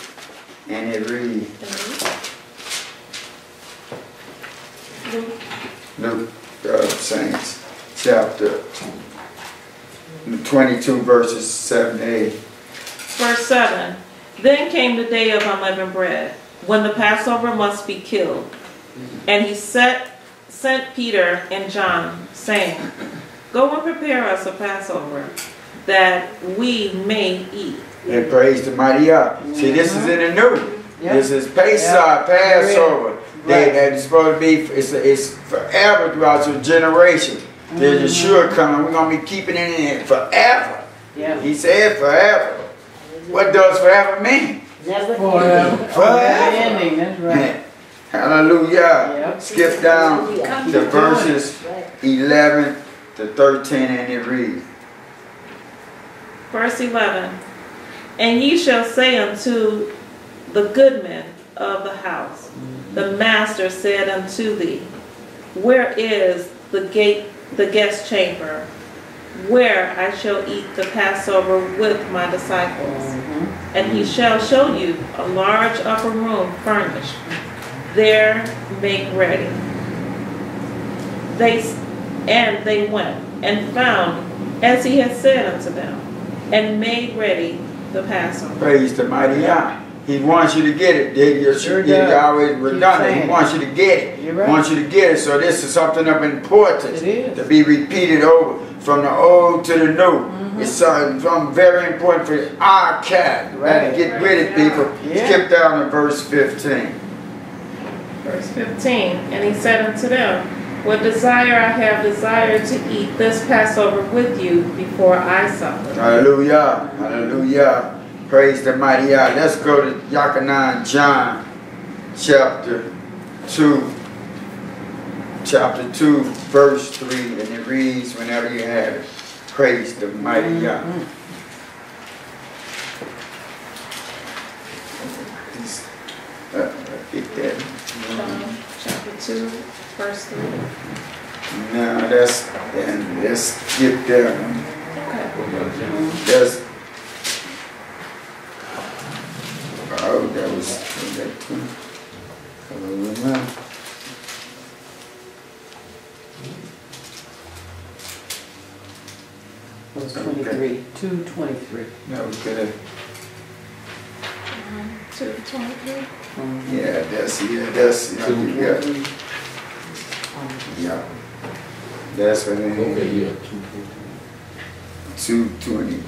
Speaker 1: and it reads. Luke, Saints, chapter 22, verses 7 to 8.
Speaker 4: Verse 7. Then came the day of unleavened bread, when the Passover must be killed. And he sent Peter and John, saying, Go and prepare us a Passover, that we may eat.
Speaker 1: And praise the mighty Yah. See, this is in the new. This is Pesach, Passover. It's supposed to be, it's forever throughout your generation. There's Yahshua coming. We're going to be keeping it in forever. He said forever. What does forever mean?
Speaker 2: Forever.
Speaker 1: Forever.
Speaker 2: Ending, that's right.
Speaker 1: Hallelujah. Skip down to verses 11 to 13, and it reads.
Speaker 4: Verse 11. And ye shall say unto the goodman of the house, the master said unto thee, Where is the guest chamber, where I shall eat the Passover with my disciples? And he shall show you a large upper room furnished. There make ready. They went and found as he had said unto them, and made ready the Passover.
Speaker 1: Praise the mighty Yah. He wants you to get it. He always redundant. He wants you to get it. He wants you to get it. So this is something of importance to be repeated over from the old to the new. It's something very important for our cat. To get with it, people. Skip down to verse 15.
Speaker 4: Verse 15. And he said unto them, What desire I have desired to eat this Passover with you before I suffer.
Speaker 1: Hallelujah. Hallelujah. Praise the mighty Yah. Let's go to John chapter 2, chapter 2, verse 3, and it reads, whenever you have it, praise the mighty Yah. Get that.
Speaker 4: Chapter 2, verse 3.
Speaker 1: No, let's skip that one. That's, oh, that was that too.
Speaker 2: It was 23. 2:23.
Speaker 1: No, we could have.
Speaker 4: 2:23.
Speaker 1: Yeah, that's yeah. Yeah. That's what it is.
Speaker 5: Okay, yeah.
Speaker 1: 2:20.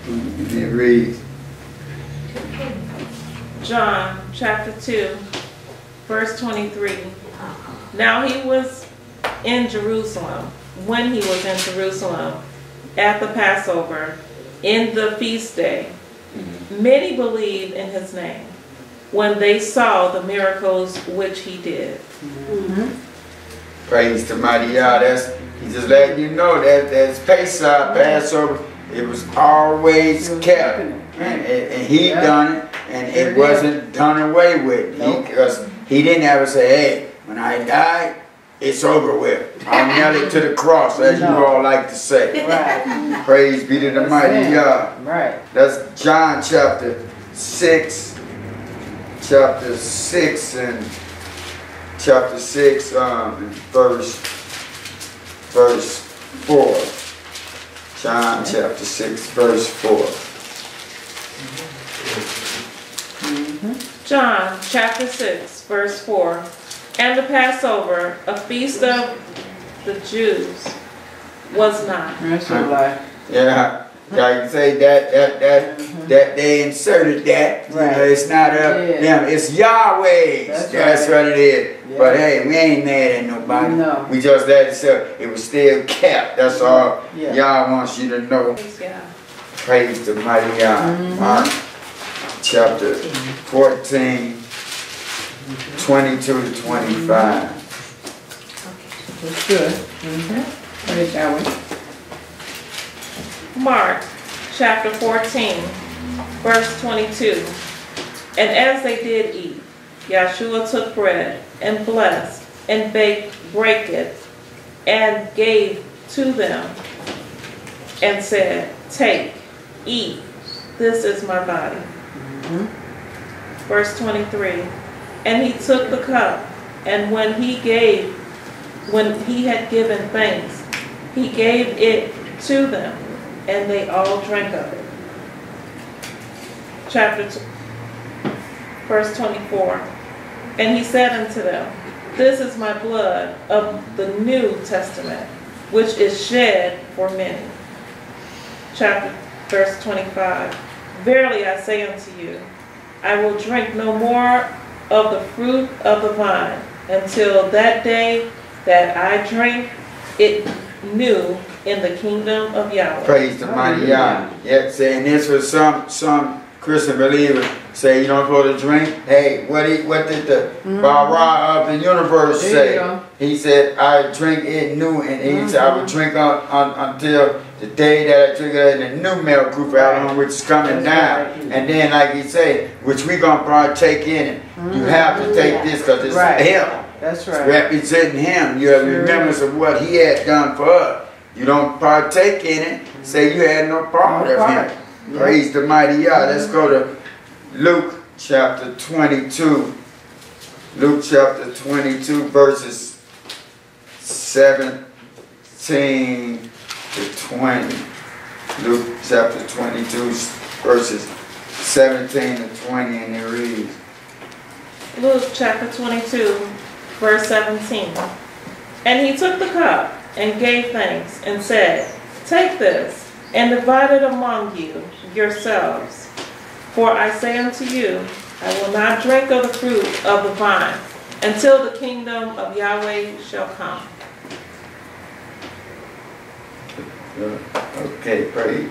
Speaker 1: It reads.
Speaker 4: John chapter 2, verse 23. Now he was in Jerusalem, when he was in Jerusalem, at the Passover, in the feast day. Many believed in his name, when they saw the miracles which he did.
Speaker 1: Praise the mighty Yah. He just letting you know that's Pesach, Passover. It was always kept, and he done it, and it wasn't done away with. Because he didn't ever say, "Hey, when I die, it's over with. I'll nail it to the cross," as you all like to say.
Speaker 2: Right.
Speaker 1: Praise be to the mighty Yah.
Speaker 2: Right.
Speaker 1: That's John chapter 6. Chapter 6 and chapter 6, verse 4. John chapter 6, verse 4.
Speaker 4: John chapter 6, verse 4. And the Passover, a feast of the Jews, was not.
Speaker 2: That's a lie.
Speaker 1: Yeah. Yeah, you say that they inserted that.
Speaker 2: Right.
Speaker 1: You know, it's not them. It's Yahweh's. That's what it is.
Speaker 2: Yeah.
Speaker 1: But hey, we ain't mad at nobody.
Speaker 2: No.
Speaker 1: We just let it say it was still kept. That's all
Speaker 2: Yeah.
Speaker 1: Yah wants you to know.
Speaker 4: Yeah.
Speaker 1: Praise the mighty Yah. Mark chapter 14, 22 to 25.
Speaker 2: That's good. Praise Yahweh.
Speaker 4: Mark chapter 14, verse 22. And as they did eat, Yahshua took bread and blessed and brake it and gave to them and said, "Take, eat, this is my body." Verse 23. And he took the cup, and when he had given thanks, he gave it to them, and they all drank of it. Verse 24. And he said unto them, "This is my blood of the New Testament, which is shed for many." Verse 25. Verily I say unto you, I will drink no more of the fruit of the vine until that day that I drink it new in the kingdom of Yahweh.
Speaker 1: Praise the mighty Yah. Yeah, saying this for some Christian believers say you don't supposed to drink. Hey, what did the Bara of the universe say? He said, "I drink it new," and he said, "I will drink until the day that I drink it in the new milk group out which is coming down." And then, like he said, which we gonna partake in it. You have to take this because it's him.
Speaker 2: That's right.
Speaker 1: It's representing him. You have remembrance of what he had done for us. You don't partake in it, say you had no part of him. Praise the mighty Yah. Let's go to Luke chapter 22. Luke chapter 22 verses 17 to 20. Luke chapter 22 verses 17 to 20, and it reads.
Speaker 4: Luke chapter 22, verse 17. And he took the cup and gave thanks and said, "Take this and divide it among you yourselves. For I say unto you, I will not drink of the fruit of the vine until the kingdom of Yahweh shall come."
Speaker 1: Okay, praise.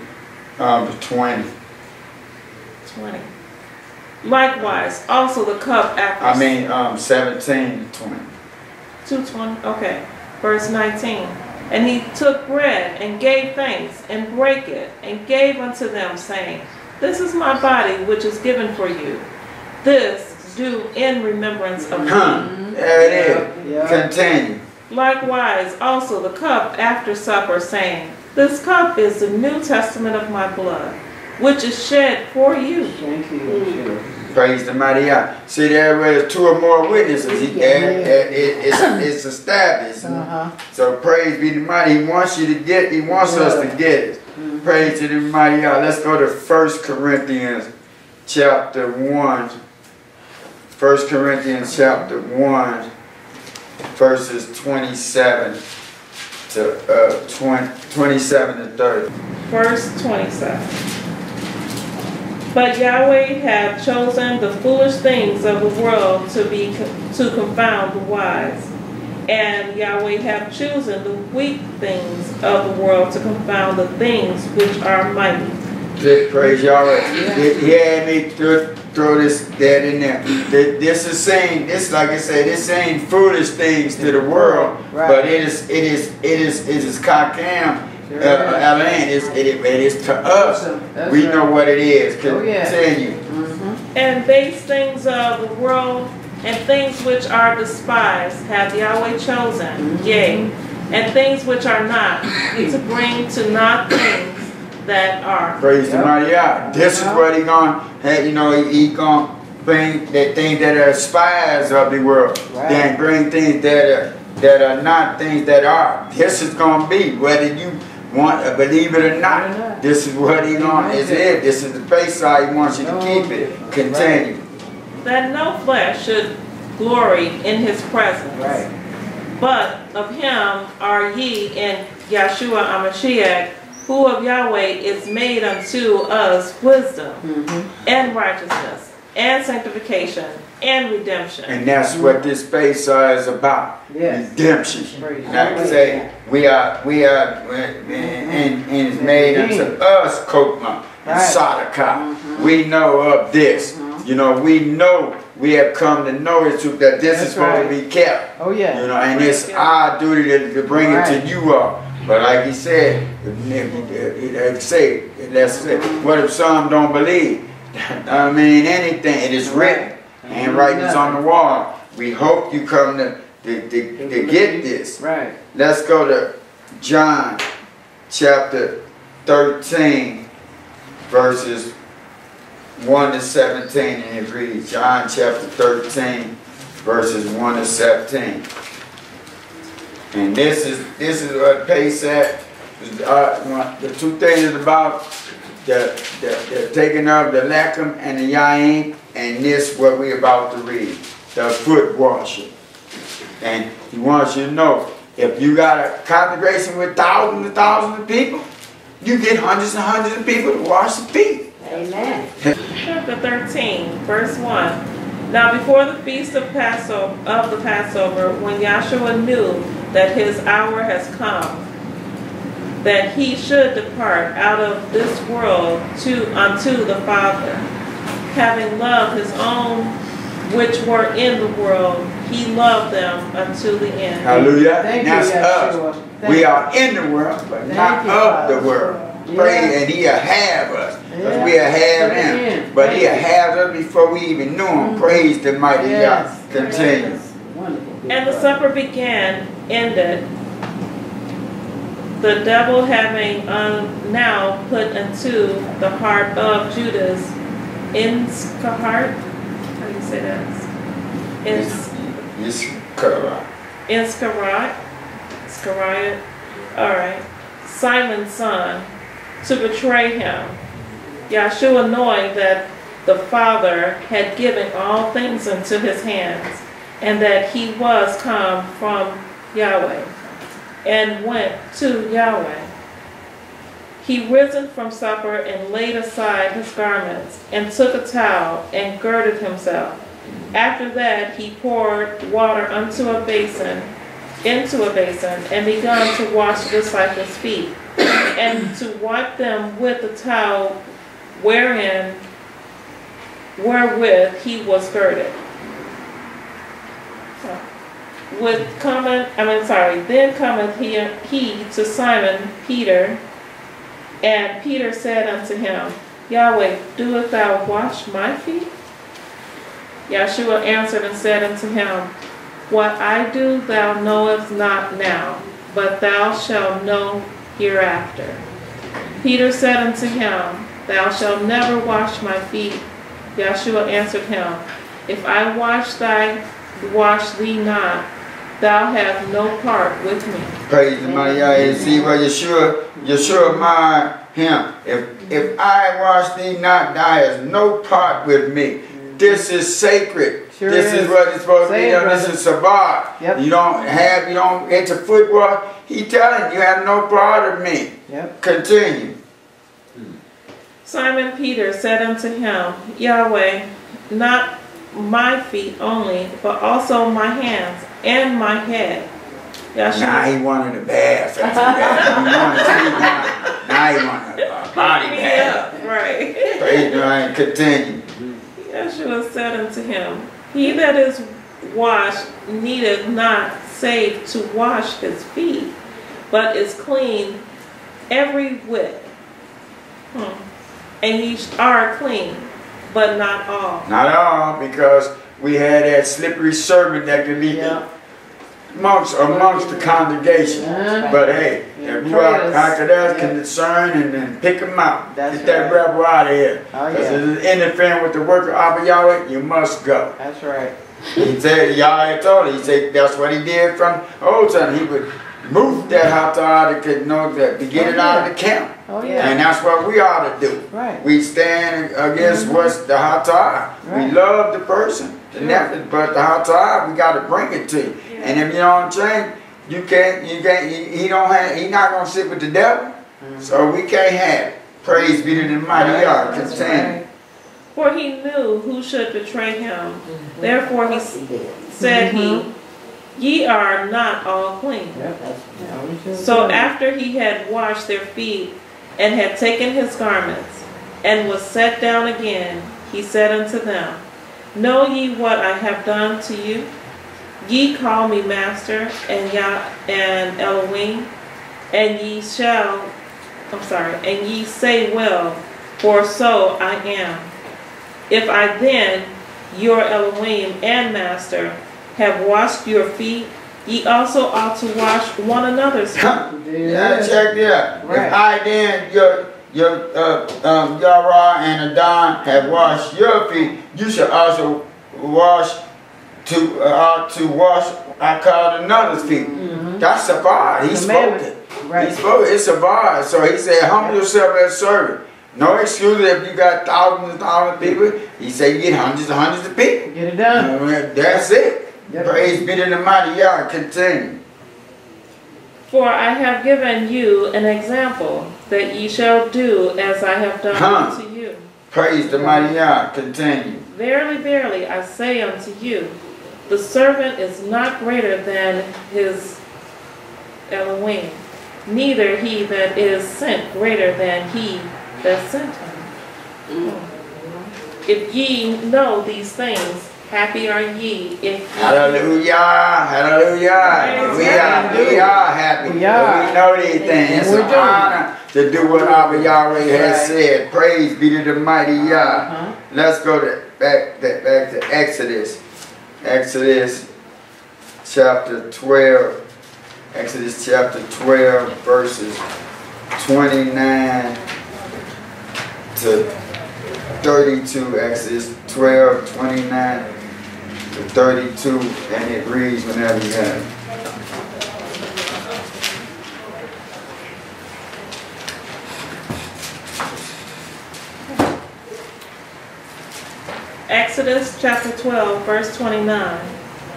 Speaker 1: 20.
Speaker 4: 20. Likewise, also the cup after.
Speaker 1: 17 to 20.
Speaker 4: 2:20. Okay. Verse 19. And he took bread and gave thanks and brake it and gave unto them, saying, This is my body which is given for you. This do in remembrance of me.
Speaker 1: There it is.
Speaker 2: Yeah.
Speaker 1: Continue.
Speaker 4: Likewise also the cup after supper, saying, This cup is the New Testament of my blood, which is shed for you.
Speaker 2: Thank you, Yahshua.
Speaker 1: Praise the mighty God. See, there where two or more witnesses, it's established. So praise be the mighty. He wants you to get, he wants us to get it. Praise to the mighty God. Let's go to 1 Corinthians chapter 1. 1 Corinthians chapter 1, verses 27 to 27 to 30.
Speaker 4: Verse 27. But Yahweh hath chosen the foolish things of the world to confound the wise. And Yahweh hath chosen the weak things of the world to confound the things which are mighty.
Speaker 1: Praise Yahweh. He had me throw this that in there. This is saying, this, like I said, it's saying foolish things to the world, but it is kakam. Alan, it is to us. We know what it is. Continue.
Speaker 4: And base things of the world and things which are despised have Yahweh chosen, yea, and things which are not, to bring to naught things that are.
Speaker 1: Praise the mighty God. This is what he gonna, he gonna bring the things that are despised of the world. Then bring things that are not things that are. This is gonna be whether you want to believe it or not. This is what he gonna is it. This is the face side he wants you to keep it. Continue.
Speaker 4: That no flesh should glory in his presence. But of him are ye in Yahshua HaMashiach, who of Yahweh is made unto us wisdom and righteousness and sanctification and redemption.
Speaker 1: And that's what this space is about. Redemption. Like I say, we are and it's made unto us Kokma and Sadaka. We know of this. You know, we know, we have come to know it too, that this is supposed to be kept. You know, and it's our duty to bring it to you all. But like he said, let's say, what if some don't believe? I mean, anything, it is written. And writings on the wall. We hope you come to get this. Let's go to John chapter 13, verses 1 to 17, and it reads, John chapter 13, verses 1 to 17. And this is what Pace said. The two things is about the taking of the lechem and the yain, and this what we're about to read, the foot washing. And he wants you to know, if you got a congregation with thousands and thousands of people, you get hundreds and hundreds of people to wash the feet.
Speaker 3: Amen.
Speaker 4: Chapter 13, verse 1. Now before the feast of the Passover, when Yahshua knew that his hour has come, that he should depart out of this world unto the Father, having loved his own which were in the world, he loved them unto the end.
Speaker 1: Hallelujah. And that's us. We are in the world, but not of the world. Pray, and he'll have us. Because we'll have him. But he'll have us before we even knew him. Praise the mighty God. Continue.
Speaker 4: And the supper ended, the devil having now put into the heart of Judas Iscariot. How do you say that? Iscariot. All right. Simon's son, to betray him. Yahshua, knowing that the Father had given all things into his hands, and that he was come from Yahweh, and went to Yahweh. He risen from supper and laid aside his garments, and took a towel and girded himself. After that he poured water into a basin, and began to wash the disciples' feet, and to wipe them with the towel wherewith he was girded. Then cometh he to Simon Peter, and Peter said unto him, Yahweh, doest thou wash my feet? Yahshua answered and said unto him, What I do thou knowest not now, but thou shalt know hereafter. Peter said unto him, Thou shalt never wash my feet. Yahshua answered him, If I wash thee not, thou hast no part with me.
Speaker 1: Praise the mighty Yahweh. See where Yahshua admired him. If I wash thee not, thou hast no part with me. This is sacred.
Speaker 2: Sure
Speaker 1: this is what it's supposed to be done. This is Shabbat.
Speaker 2: Yep.
Speaker 1: You don't get your foot washed. He telling you have no part of me.
Speaker 2: Yep.
Speaker 1: Continue.
Speaker 4: Simon Peter said unto him, Yahweh, not my feet only, but also my hands and my head. Yahshua.
Speaker 1: Now he wanted a bath. After that. Now he wanted a body bath.
Speaker 4: Right.
Speaker 1: Praise God. Continue.
Speaker 4: Yahshua said unto him, He that is washed needeth not save to wash his feet, but is clean every whit. And ye are clean, but not all.
Speaker 1: Not all, because we had that slippery serpent that could be amongst the congregation. But hey, if you are Hakadas can discern and then pick them out. Get that rebel out of here. Because if it's interfering with the work of Abba Yahweh, you must go.
Speaker 2: That's right.
Speaker 1: He said, Yahweh told him, he said that's what he did from old time. He would move that Hatah to get it out of the camp. And that's what we ought to do.
Speaker 2: Right.
Speaker 1: We stand against what's the Hatah.
Speaker 2: Right.
Speaker 1: We love the person, but the Hatah, we got to bring it to you. And if you don't change, he's not going to sit with the devil. So we can't have it. Praise be to the mighty God. Continue.
Speaker 4: For he knew who should betray him. Therefore he said Ye are not all clean. So after he had washed their feet, and had taken his garments, and was set down again, he said unto them, Know ye what I have done to you? Ye call me Master and Elohim, and ye say well, for so I am. If I then, your Elohim and Master, have washed your feet, ye also ought to wash one another's feet.
Speaker 1: Check it out.
Speaker 2: Right.
Speaker 1: If I then, your Yara and Adon have washed your feet, you should also wash I called another's feet. That's Sabbath. He spoke it.
Speaker 2: Right.
Speaker 1: He spoke it. It's Sabbath. So he said, humble yourself as a servant. No excuse if you got thousands and thousands of people. He said you get hundreds and hundreds of people.
Speaker 2: Get it done.
Speaker 1: That's it.
Speaker 2: Yep.
Speaker 1: Praise be to the mighty Yah. Continue.
Speaker 4: For I have given you an example, that ye shall do as I have done unto you.
Speaker 1: Praise the mighty Yah. Continue.
Speaker 4: Verily, verily, I say unto you, the servant is not greater than his Elohim, neither he that is sent greater than he that sent him. If ye know these things, happy are ye if
Speaker 1: Hallelujah, hallelujah. We are happy. We know these things. It's an honor to do what Abba Yahweh has said. Praise be to the mighty Yah. Let's go back to Exodus. Exodus chapter 12. Exodus chapter 12 verses 29 to 32. Exodus 12, 29 to 32, and it reads whenever you have it.
Speaker 4: Exodus chapter 12, verse 29.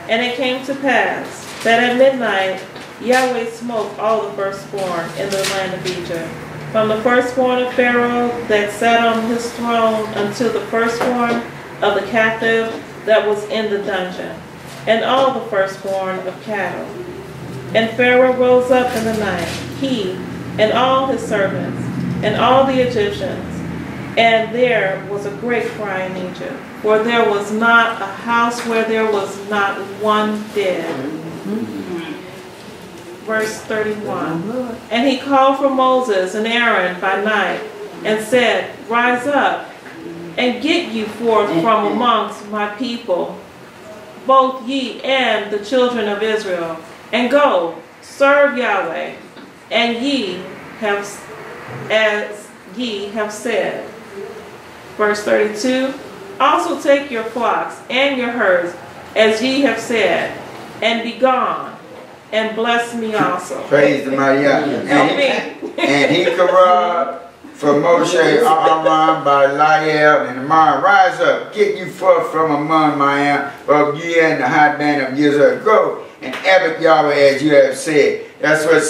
Speaker 4: And it came to pass that at midnight Yahweh smote all the firstborn in the land of Egypt, from the firstborn of Pharaoh that sat on his throne unto the firstborn of the captive that was in the dungeon, and all the firstborn of cattle. And Pharaoh rose up in the night, he and all his servants, and all the Egyptians, and there was a great cry in Egypt, for there was not a house where there was not one dead. Verse 31. And he called for Moses and Aaron by night and said, Rise up and get you forth from amongst my people, both ye and the children of Israel, and go, serve Yahweh, and ye have as ye have said. Verse 32. Also take your flocks and your herds, as ye have said, and be gone, and bless me also.
Speaker 1: Praise the mighty Yahweh. And he corrupt for Moshe, Aaron by Layil and Amar, rise up, get you forth from among my of ye and the high band of Yisrael. Go and abbot Yahweh as you have said. That's what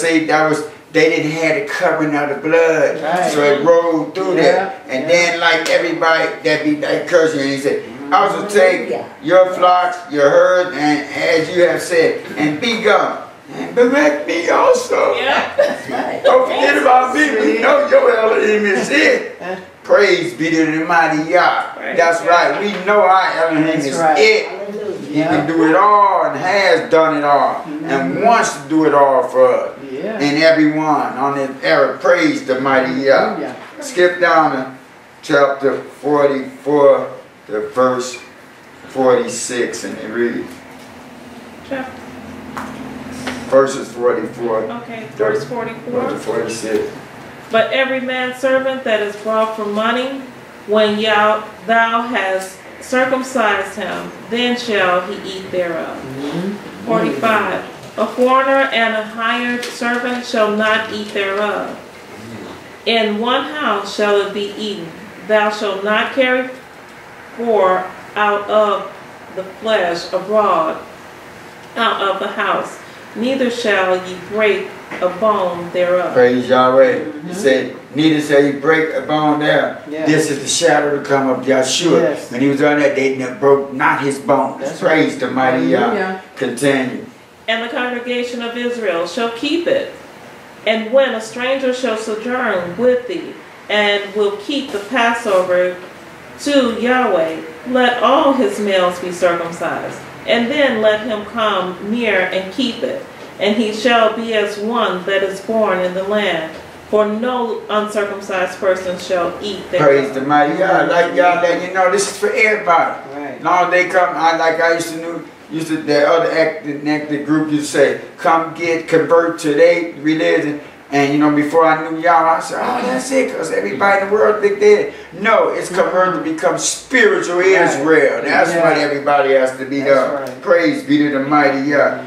Speaker 1: they didn't have the covering of the blood. Right. So it rolled through there. And then like everybody that be that cursing, and he said, also take your flocks, your herds, and as you have said, and be gone. And direct me also. Yeah. Don't forget about me. We know your Elohim is it. Praise be to the mighty Yah. That's right. We know our Elohim is it. He can do it all and has done it all. And wants to do it all for us. And everyone on this era. Praise the mighty Yah. Skip down to chapter 44 to verse 46 and it reads. Verses 44.
Speaker 4: Okay, verse 44.
Speaker 1: To 46.
Speaker 4: But every man's servant that is brought for money, when thou hast circumcised him, then shall he eat thereof. 45. A foreigner and a hired servant shall not eat thereof. In one house shall it be eaten. Thou shalt not carry forth out of the flesh abroad, out of the house. Neither shall ye break a bone thereof.
Speaker 1: Praise Yahweh. He said, neither shall ye break a bone there. This is the shadow to come of Yahshua. When he was on that, they broke not his bones. Praise the mighty Yah. Continue.
Speaker 4: And the congregation of Israel shall keep it. And when a stranger shall sojourn with thee, and will keep the Passover to Yahweh, let all his males be circumcised. And then let him come near and keep it. And he shall be as one that is born in the land. For no uncircumcised person shall eat thereof.
Speaker 1: Praise the mighty God. Like y'all let you know, this is for everybody. Right. Now they come, I used to the other active group used to say, come convert to their religion. And you know, before I knew y'all, I said, oh, that's it, because everybody in the world think that. No, it's converted to become spiritual Israel. That's what everybody has to be done. Praise be to the mighty Yah.